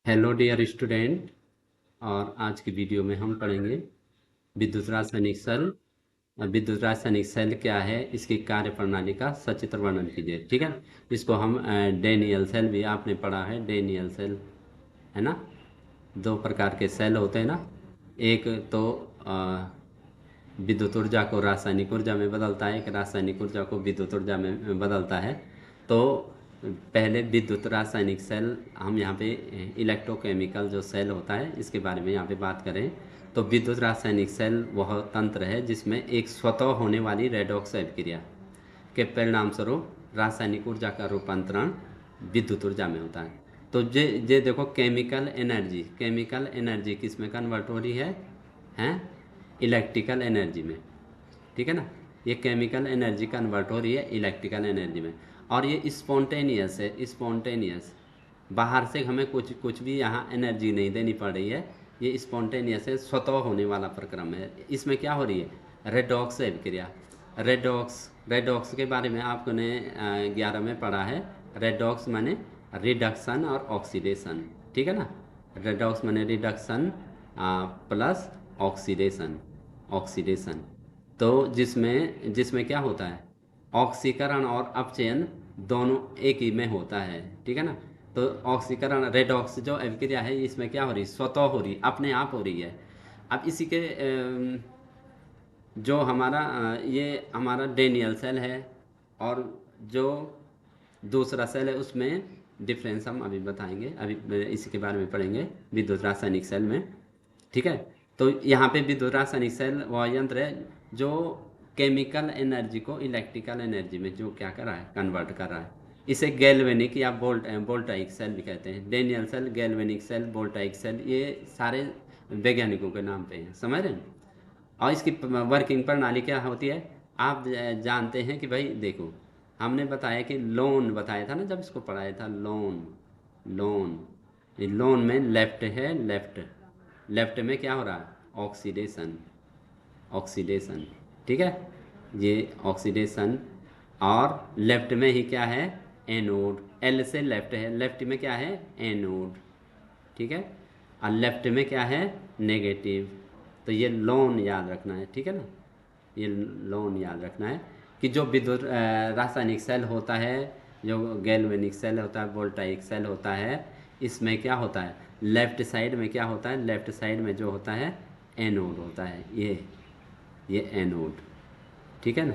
Hello dear student. और आज की वीडियो में हम पढ़ेंगे विद्युत रासायनिक सेल। विद्युत रासायनिक सेल क्या है, इसकी कार्य प्रणाली का सचित्र वर्णन कीजिए। ठीक है, इसको हम डेनियल सेल भी आपने पढ़ा है। डेनियल सेल है ना। दो प्रकार के सेल होते हैं ना। एक तो विद्युत ऊर्जा को रासायनिक ऊर्जा में बदलता है, एक रासायनिक ऊर्जा को विद्युत ऊर्जा में बदलता है। तो पहले विद्युत रासायनिक सेल, हम यहाँ पे इलेक्ट्रोकेमिकल जो सेल होता है इसके बारे में यहाँ पे बात करें तो विद्युत रासायनिक सेल वह तंत्र है जिसमें एक स्वतः होने वाली रेडॉक्स अभिक्रिया के परिणाम स्वरूप रासायनिक ऊर्जा का रूपांतरण विद्युत ऊर्जा में होता है। तो ये देखो, केमिकल एनर्जी किस में कन्वर्ट हो रही है इलेक्ट्रिकल एनर्जी में। ठीक है ना। ये केमिकल एनर्जी कन्वर्ट हो रही है इलेक्ट्रिकल एनर्जी में। और ये स्पॉन्टेनियस है, स्पॉन्टेनियस। बाहर से हमें कुछ कुछ भी यहाँ एनर्जी नहीं देनी पड़ रही है। ये स्पॉन्टेनियस है, स्वतः होने वाला प्रक्रम है। इसमें क्या हो रही है, रेडॉक्स अभिक्रिया। रेडॉक्स के बारे में आपने 11 में पढ़ा है। रेडॉक्स माने रिडक्शन और ऑक्सीडेशन। ठीक है ना। रेडॉक्स माने रिडक्शन प्लस ऑक्सीडेशन। ऑक्सीडेशन तो जिसमें जिसमें क्या होता है, ऑक्सीकरण और अपचयन दोनों एक ही में होता है। ठीक है ना। तो ऑक्सीकरण रेडॉक्स जो अभिक्रिया है इसमें क्या हो रही है, स्वतः हो रही, अपने आप हो रही है। अब इसी के जो हमारा ये हमारा डेनियल सेल है, और जो दूसरा सेल है उसमें डिफरेंस हम अभी बताएंगे। अभी इसी के बारे में पढ़ेंगे विद्युत रासायनिक सेल में। ठीक है। तो यहाँ पे विद्युत रासायनिक सेल वह यंत्र है जो केमिकल एनर्जी को इलेक्ट्रिकल एनर्जी में जो क्या कर रहा है, कन्वर्ट कर रहा है। इसे गैल्वेनिक या वोल्टाइक सेल भी कहते हैं। Daniel cell, galvanic cell, voltaic cell, ये सारे वैज्ञानिकों के नाम पे हैं, समझ रहे हैं। और इसकी वर्किंग प्रणाली क्या होती है, आप जानते हैं कि भाई देखो, हमने बताया कि लोन बताया था ना जब इसको पढ़ाया था। लोन लोन लोन में लेफ्ट है, लेफ्ट में क्या हो रहा है, ऑक्सीडेशन। ऑक्सीडेशन ठीक है, ये ऑक्सीडेशन। और लेफ्ट में ही क्या है, एनोड। एल से लेफ्ट है, लेफ्ट में क्या है, एनोड। ठीक है। और लेफ्ट में क्या है, नेगेटिव। तो ये लोन याद रखना है। ठीक है ना। ये लोन याद रखना है कि जो विद्युत रासायनिक सेल होता है, जो गैल्वेनिक सेल होता है, वोल्टाइक सेल होता है, इसमें क्या होता है, लेफ्ट साइड में क्या होता है, लेफ्ट साइड में जो होता है एनोड होता है। ये एनोड। ठीक है ना।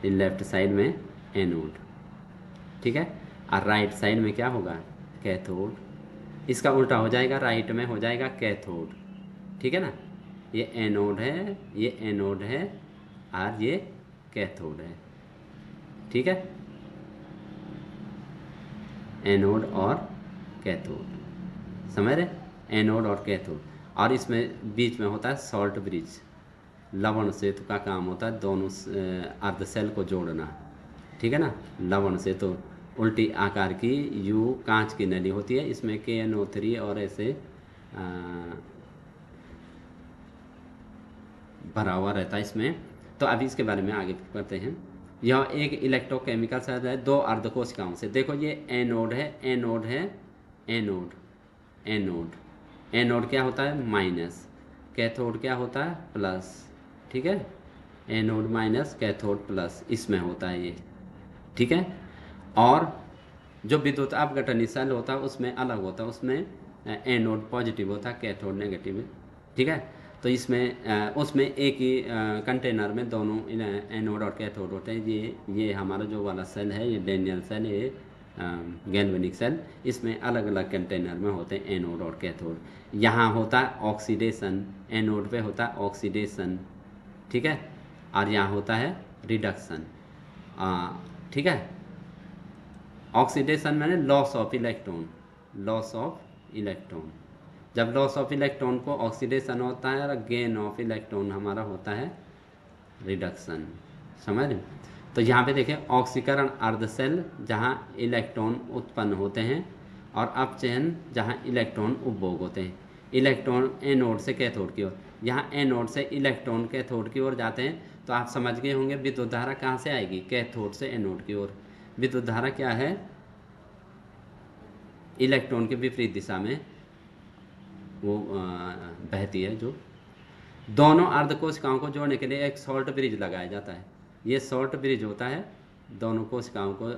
ये लेफ्ट साइड में एनोड। ठीक है। और राइट साइड में क्या होगा, कैथोड। इसका उल्टा हो जाएगा, राइट में हो जाएगा कैथोड। ठीक है ना। ये एनोड है, ये एनोड है, और ये कैथोड है। ठीक है। एनोड और कैथोड, समझ रहे, एनोड और कैथोड। और इसमें बीच में होता है सॉल्ट ब्रिज। लवण सेतु का काम होता है दोनों अर्ध सेल को जोड़ना। ठीक है ना। लवण सेतु उल्टी आकार की यू कांच की नली होती है, इसमें KNO3 और ऐसे अ, भरा हुआ रहता है इसमें। तो अभी इसके बारे में आगे करते हैं। यह एक इलेक्ट्रोकेमिकल सेल है दो अर्धकोशिकाओं से। देखो ये एनोड है, एनोड है, एनोड, एनोड। एनोड क्या होता है, माइनस। कैथोड क्या होता है, प्लस। ठीक है। एनोड माइनस, कैथोड प्लस, इसमें होता है ये। ठीक है। और जो विद्युत अपघटन सेल होता है उसमें अलग होता है, उसमें एनोड पॉजिटिव होता है, कैथोड नेगेटिव। ठीक है। तो इसमें उसमें एक ही कंटेनर में दोनों एनोड और कैथोड होते हैं। ये हमारा जो वाला सेल है, ये डेनियल सेल, ये गैल्वेनिक सेल, इसमें अलग अलग कंटेनर में होते हैं एनोड और कैथोड। यहाँ होता है ऑक्सीडेशन, एनोड पे होता है ऑक्सीडेशन। ठीक है। और यहाँ होता है रिडक्शन। ठीक है। ऑक्सीडेशन मैंने loss of electron, loss of electron. जब लॉस ऑफ इलेक्ट्रॉन को ऑक्सीडेशन होता है, और गेन ऑफ इलेक्ट्रॉन हमारा होता है रिडक्शन। समझ रहे। तो यहाँ पे देखें, ऑक्सीकरण अर्ध सेल जहाँ इलेक्ट्रॉन उत्पन्न होते हैं, और अपचयन जहाँ इलेक्ट्रॉन उपभोग होते हैं। इलेक्ट्रॉन एनोड से कैथोड की ओर, यहाँ एनोड से इलेक्ट्रॉन कैथोड की ओर जाते हैं। तो आप समझ गए होंगे विद्युत धारा कहाँ से आएगी, कैथोड से एनोड की ओर। विद्युत धारा क्या है, इलेक्ट्रॉन के विपरीत दिशा में वो बहती है। जो दोनों अर्ध कोशिकाओं को जोड़ने के लिए एक सॉल्ट ब्रिज लगाया जाता है। ये सॉल्ट ब्रिज होता है दोनों कोशिकाओं को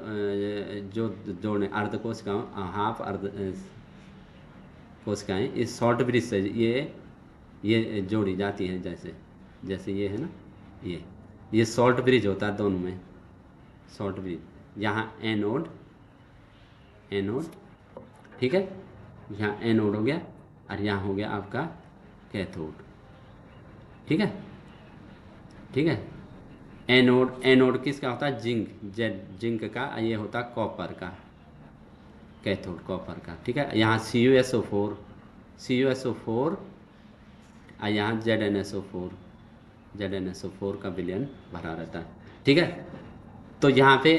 जो जोड़ने अर्ध कोशिकाओं हाफ अर्ध कोशिकाएं इस सॉल्ट ब्रिज से ये जोड़ी जाती हैं। जैसे जैसे ये है ना, ये सॉल्ट ब्रिज होता है दोनों में। सॉल्ट ब्रिज यहाँ एनोड एनोड, ठीक है, यहाँ एनोड हो गया और यहाँ हो गया आपका कैथोड। ठीक है, ठीक है। एनोड एनोड किसका होता है? जिंक का। ये होता है कॉपर का, कैथोड कॉपर का। ठीक है, यहाँ CuSO4 और यहाँ ZnSO4 का विलयन भरा रहता है। ठीक है, तो यहाँ पे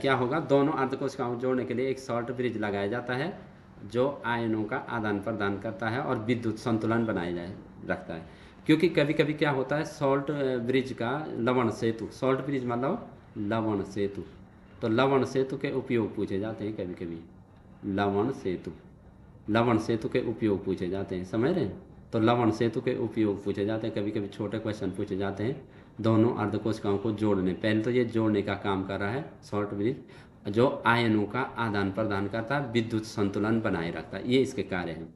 क्या होगा, दोनों अर्धकोशिकाओं को जोड़ने के लिए एक सॉल्ट ब्रिज लगाया जाता है जो आयनों का आदान प्रदान करता है और विद्युत संतुलन बनाए जाए रखता है। क्योंकि कभी कभी क्या होता है, सॉल्ट ब्रिज का लवण सेतु, सॉल्ट ब्रिज मतलब लवण सेतु, तो लवण सेतु के उपयोग पूछे जाते हैं कभी कभी। लवण सेतु के उपयोग पूछे जाते हैं, समझ रहे हैं? तो लवण सेतु के उपयोग पूछे जाते हैं, कभी कभी छोटे क्वेश्चन पूछे जाते हैं दोनों अर्धकोशिकाओं को जोड़ने। पहले तो ये जोड़ने का काम कर रहा है सॉल्ट ब्रिज, जो आयनों का आदान प्रदान करता है, विद्युत संतुलन बनाए रखता है, ये इसके कार्य हैं।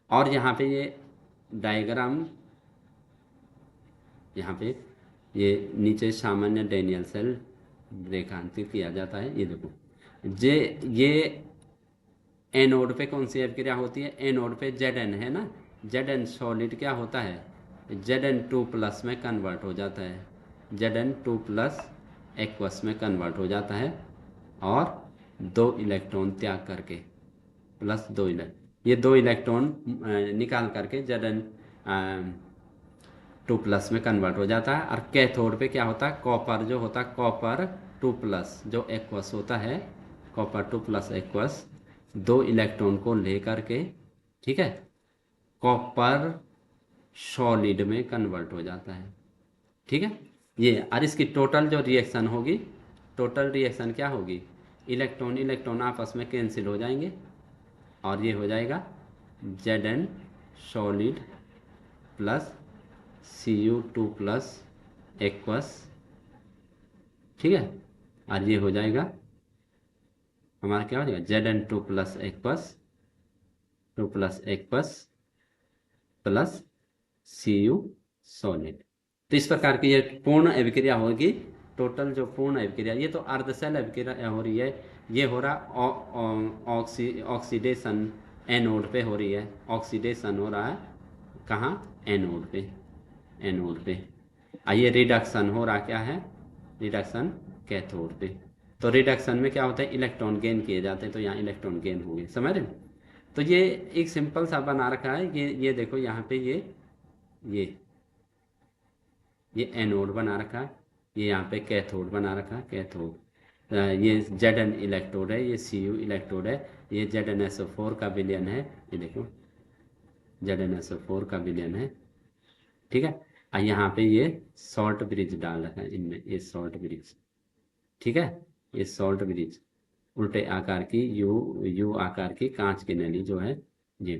और यहाँ पे ये डायग्राम, यहाँ पे ये नीचे सामान्य डैनियल सेल रेखांकित किया जाता है। ये देखो, ये एनोड पे कौन सी अभिक्रिया होती है? एनोड पे Zn है ना, Zn सॉलिड क्या होता है, Zn2+ में कन्वर्ट हो जाता है, Zn2+ एक्वस में कन्वर्ट हो जाता है और 2 इलेक्ट्रॉन त्याग करके प्लस 2 इलेक्ट्रॉन, ये 2 इलेक्ट्रॉन निकाल करके Zn2+ में कन्वर्ट हो जाता है। और कैथोड पे क्या होता है, कॉपर जो होता है, कॉपर 2+ जो एक्वस होता है, कॉपर 2+ एक्वस 2 इलेक्ट्रॉन को लेकर के, ठीक है, कॉपर सॉलिड में कन्वर्ट हो जाता है। ठीक है, ये और इसकी टोटल जो रिएक्शन होगी, टोटल रिएक्शन क्या होगी, इलेक्ट्रॉन इलेक्ट्रॉन आपस में कैंसिल हो जाएंगे और ये हो जाएगा Zn solid plus Cu2+ aqueous. ठीक है, और ये हो जाएगा हमारा क्या हो जाएगा, Zn2+ aqueous 2+ aqueous plus Cu solid. तो इस प्रकार की ये पूर्ण अभिक्रिया होगी। टोटल जो पूर्ण अभिक्रिया, ये तो अर्धसेल अभिक्रिया हो रही है, ये हो रहा ऑक्सीडेशन एनोड पे हो रही है, ऑक्सीडेशन हो रहा है कहाँ, एनोड पे, एनोड पे। ये रिडक्शन हो रहा क्या है, रिडक्शन कैथोड पे। तो रिडक्शन में क्या होता है, इलेक्ट्रॉन गेन किए जाते हैं, तो यहाँ इलेक्ट्रॉन गेन हो गए, समझ रहे हैं? तो ये एक सिंपल सा बना रखा है। ये देखो यहाँ पे ये एनोड बना रखा है, ये यहाँ पे कैथोड बना रखा है, कैथोड। ये Zn इलेक्ट्रोड है, ये Cu इलेक्ट्रोड है, ये ZnSO4 का विलयन है, ये देखो ZnSO4 का विलयन है। ठीक है, और यहाँ पे ये सॉल्ट ब्रिज डाल रखा है इनमें, ये सॉल्ट ब्रिज। ठीक है, ये सॉल्ट ब्रिज उल्टे आकार की यू आकार की कांच की नली जो है ये।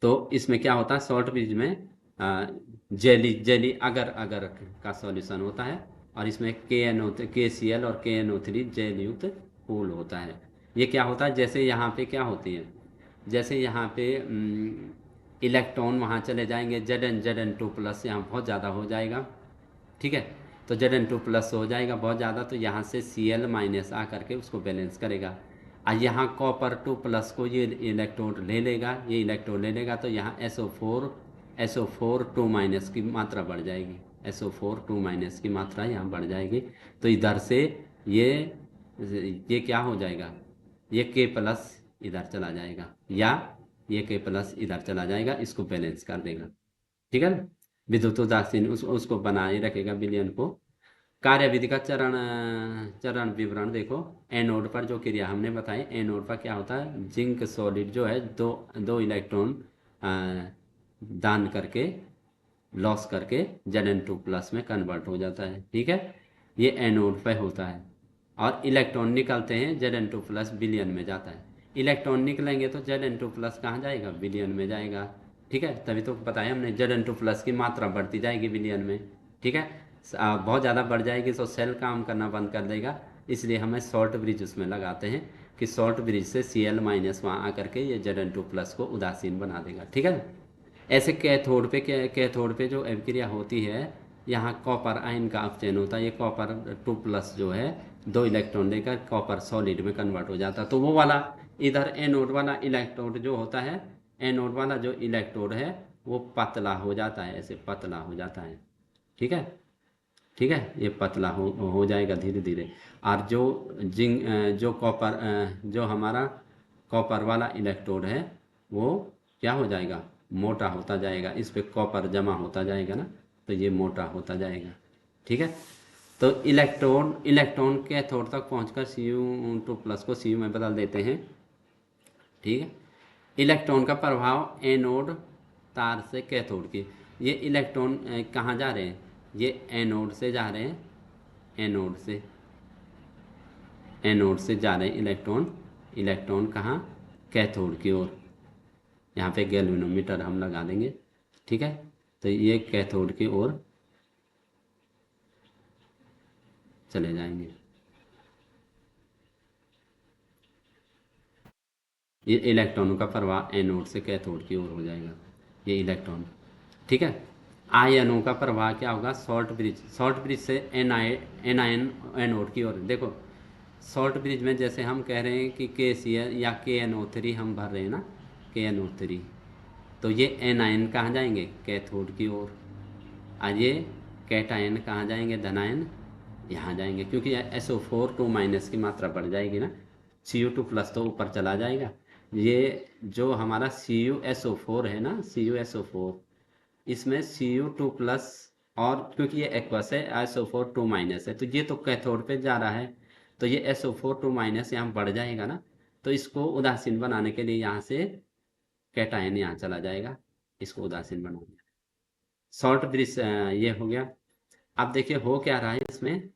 तो इसमें क्या होता है, सॉल्ट ब्रिज में जेली अगर अगर का सॉल्यूशन होता है और इसमें KCl और KNO3 जेल युक्त पूल होता है। ये क्या होता है, जैसे यहाँ पे क्या होती है, जैसे यहाँ पे इलेक्ट्रॉन वहाँ चले जाएंगे, Zn2+ यहाँ बहुत ज़्यादा हो जाएगा। ठीक है, तो Zn2+ हो जाएगा बहुत ज़्यादा, तो यहाँ से Cl- आ करके उसको बैलेंस करेगा। और यहाँ कॉपर 2+ को ये इलेक्ट्रोड ले लेगा, ये इलेक्ट्रोड ले लेगा, तो यहाँ SO4 2- की मात्रा बढ़ जाएगी, SO4 2- की मात्रा यहाँ बढ़ जाएगी। तो इधर से ये क्या हो जाएगा, ये K+ इधर चला जाएगा या ये K+ इधर चला जाएगा, इसको बैलेंस कर देगा। ठीक है ना, विद्युत उदासीन उसको बनाए रखेगा विलयन को। कार्यविधि का चरण विवरण देखो। एनोड पर जो क्रिया हमने बताई, एनोड पर क्या होता है, जिंक सॉलिड जो है दो इलेक्ट्रॉन दान करके लॉस करके Zn2+ में कन्वर्ट हो जाता है। ठीक है, ये एनोड पे होता है और इलेक्ट्रॉन निकलते हैं, Zn2+ विलयन में जाता है। इलेक्ट्रॉन निकलेंगे तो Zn2 प्लस कहाँ जाएगा, विलियन में जाएगा। ठीक है, तभी तो बताया हमने Zn2 प्लस की मात्रा बढ़ती जाएगी विलियन में। ठीक है, बहुत ज़्यादा बढ़ जाएगी तो सेल काम करना बंद कर देगा, इसलिए हमें शॉर्ट ब्रिज उसमें लगाते हैं कि शॉर्ट ब्रिज से Cl माइनस वहाँ आकर के ये Zn2 प्लस को उदासीन बना देगा। ठीक है, ऐसे कैथोड पे जो अभिक्रिया होती है, यहाँ कॉपर आयन का अपचयन होता है। ये कॉपर 2 प्लस जो है 2 इलेक्ट्रॉन लेकर कॉपर सॉलिड में कन्वर्ट हो जाता है। तो वो वाला इधर एनोड वाला इलेक्ट्रोड जो होता है, एनोड वाला जो इलेक्ट्रोड है वो पतला हो जाता है, ऐसे पतला हो जाता है। ठीक है, ठीक है, ये पतला हो जाएगा धीरे धीरे। और जो कॉपर जो हमारा कॉपर वाला इलेक्ट्रोड है वो क्या हो जाएगा, मोटा होता जाएगा। इस पे कॉपर जमा होता जाएगा ना, तो ये मोटा होता जाएगा। ठीक है, तो इलेक्ट्रॉन इलेक्ट्रॉन कैथोड तक पहुंचकर Cu2 प्लस को Cu में बदल देते हैं। ठीक है, इलेक्ट्रॉन का प्रभाव एनोड तार से कैथोड की, ये इलेक्ट्रॉन कहाँ जा रहे हैं, ये एनोड से जा रहे हैं, एनोड से एनोड से जा रहे हैं इलेक्ट्रॉन। इलेक्ट्रॉन कहाँ, कैथोड की ओर। यहाँ पे गैल्वेनोमीटर हम लगा देंगे। ठीक है, तो ये कैथोड की ओर चले जाएंगे। ये इलेक्ट्रॉनों का प्रवाह एनोड से कैथोड की ओर हो जाएगा, ये इलेक्ट्रॉन। ठीक है, आयनों का प्रवाह क्या होगा, शॉर्ट ब्रिज से एनायन एनोड की ओर। देखो शॉर्ट ब्रिज में जैसे हम कह रहे हैं कि KCl या KNO3 हम भर रहे हैं ना, KNO3, तो ये एनायन कहाँ जाएंगे, कैथोड की ओर। और ये कैटायन कहाँ जाएंगे, धनायन यहाँ जाएंगे, क्योंकि SO4 2 माइनस की मात्रा बढ़ जाएगी ना, Cu2 प्लस तो ऊपर चला जाएगा। ये जो हमारा CuSO4 है ना, CuSO4, इसमें Cu2 प्लस, और क्योंकि ये एक्वस है, SO4 2 माइनस है, तो ये तो कैथोड पे जा रहा है, तो ये SO4 2 माइनस यहाँ बढ़ जाएगा ना, तो इसको उदासीन बनाने के लिए यहाँ से कैटायन यहाँ चला जाएगा, इसको उदासीन बनाने। शॉर्ट ब्रिज ये हो गया। अब देखिए हो क्या रहा है इसमें,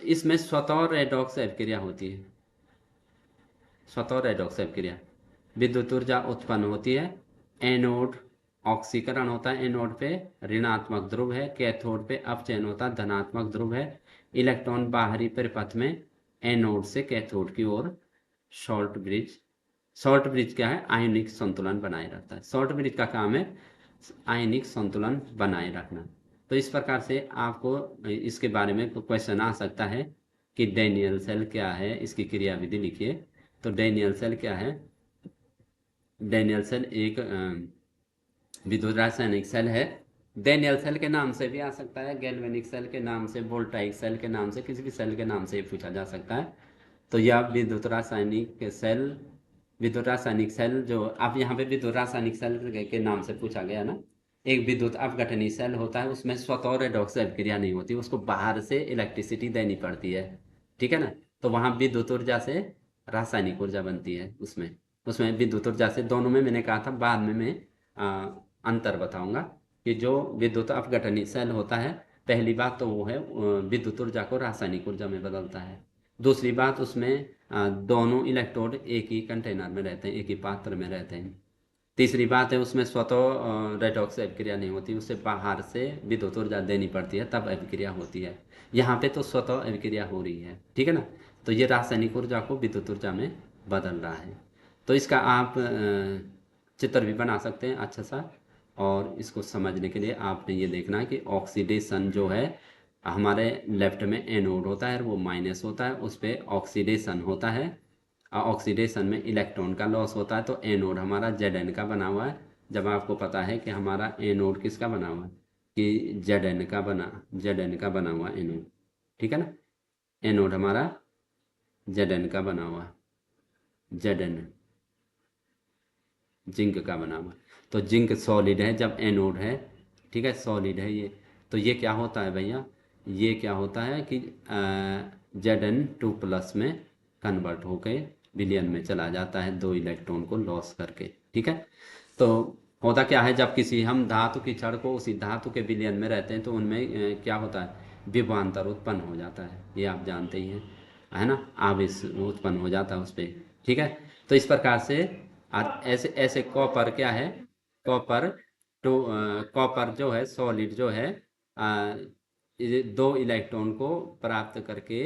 इसमें स्वतः रेडॉक्स अभिक्रिया होती है। स्वतः रेडॉक्स अभिक्रिया, विद्युत ऊर्जा उत्पन्न होती है। एनोड ऑक्सीकरण होता है, एनोड पे ऋणात्मक ध्रुव है, कैथोड पे अपचयन होता है, धनात्मक ध्रुव है। इलेक्ट्रॉन बाहरी परिपथ में एनोड से कैथोड की ओर शॉर्ट ब्रिज। शॉर्ट ब्रिज क्या है, आयनिक संतुलन बनाए रखता है। शॉर्ट ब्रिज का काम है आयनिक संतुलन बनाए रखना। तो इस प्रकार से आपको इसके बारे में क्वेश्चन आ सकता है कि डैनियल सेल क्या है, इसकी क्रियाविधि लिखिए। तो डैनियल सेल क्या है, डैनियल सेल एक विद्युत रासायनिक सेल है। डैनियल सेल के नाम से भी आ सकता है, गैल्वेनिक सेल के नाम से, वोल्टाइक सेल के नाम से, किसी भी सेल के नाम से पूछा जा सकता है। तो यह विद्युत रासायनिक सेल, विद्युत रासायनिक सेल जो अब यहाँ पे विद्युत रासायनिक सेल के नाम से पूछा गया ना, एक विद्युत अपघटनी सेल होता है, उसमें स्वतः रेडॉक्स अभिक्रिया नहीं होती, उसको बाहर से इलेक्ट्रिसिटी देनी पड़ती है। ठीक है ना, तो वहाँ विद्युत ऊर्जा से रासायनिक ऊर्जा बनती है। उसमें उसमें विद्युत ऊर्जा से, दोनों में मैंने कहा था, बाद में मैं अंतर बताऊंगा कि जो विद्युत अपघटनी सेल होता है, पहली बात तो वो है विद्युत ऊर्जा को रासायनिक ऊर्जा में बदलता है। दूसरी बात, उसमें दोनों इलेक्ट्रोड एक ही कंटेनर में रहते हैं, एक ही पात्र में रहते हैं। तीसरी बात है, उसमें स्वतः रेडॉक्स अभिक्रिया नहीं होती, उससे बाहर से विद्युत ऊर्जा देनी पड़ती है, तब अभिक्रिया होती है। यहाँ पे तो स्वतः अभिक्रिया हो रही है। ठीक है ना, तो ये रासायनिक ऊर्जा को विद्युत ऊर्जा में बदल रहा है। तो इसका आप चित्र भी बना सकते हैं अच्छा सा। और इसको समझने के लिए आपने ये देखना है कि ऑक्सीडेशन जो है, हमारे लेफ्ट में एनोड होता है, वो माइनस होता है, उस पर ऑक्सीडेशन होता है। ऑक्सीडेशन में इलेक्ट्रॉन का लॉस होता है, तो एनोड हमारा Zn का बना हुआ है। जब आपको पता है कि हमारा एनोड किसका बना हुआ है, कि Zn का बना हुआ एनोड। ठीक है ना, एनोड हमारा Zn का बना हुआ, Zn जिंक का बना हुआ। तो जिंक सॉलिड है जब एनोड है। ठीक है, सॉलिड है ये। तो ये क्या होता है भैया, ये क्या होता है कि Zn2 प्लस में कन्वर्ट होके विलयन में चला जाता है, 2 इलेक्ट्रॉन को लॉस करके। ठीक है, तो होता क्या है, जब किसी हम धातु की छड़ को उसी धातु के विलयन में रहते हैं, तो उनमें क्या होता है, विभवांतर उत्पन्न हो जाता है, ये आप जानते ही हैं, है ना, आवेश उत्पन्न हो जाता है उस पर। ठीक है, तो इस प्रकार से ऐसे ऐसे कॉपर क्या है, कॉपर टू कॉपर जो है सॉलिड जो है आ, ये 2 इलेक्ट्रॉन को प्राप्त करके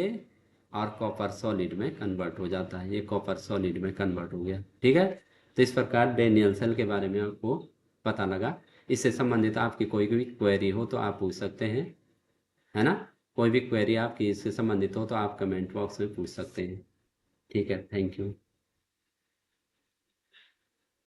और कॉपर सॉलिड में कन्वर्ट हो जाता है। ये कॉपर सॉलिड में कन्वर्ट हो गया, ठीक है। तो इस प्रकार डैनियल सेल के बारे में आपको पता लगा। इससे संबंधित आपकी कोई भी क्वेरी हो तो आप पूछ सकते हैं, है ना। कोई भी क्वेरी आपकी इससे संबंधित हो तो आप कमेंट बॉक्स में पूछ सकते हैं। ठीक है, थैंक यू।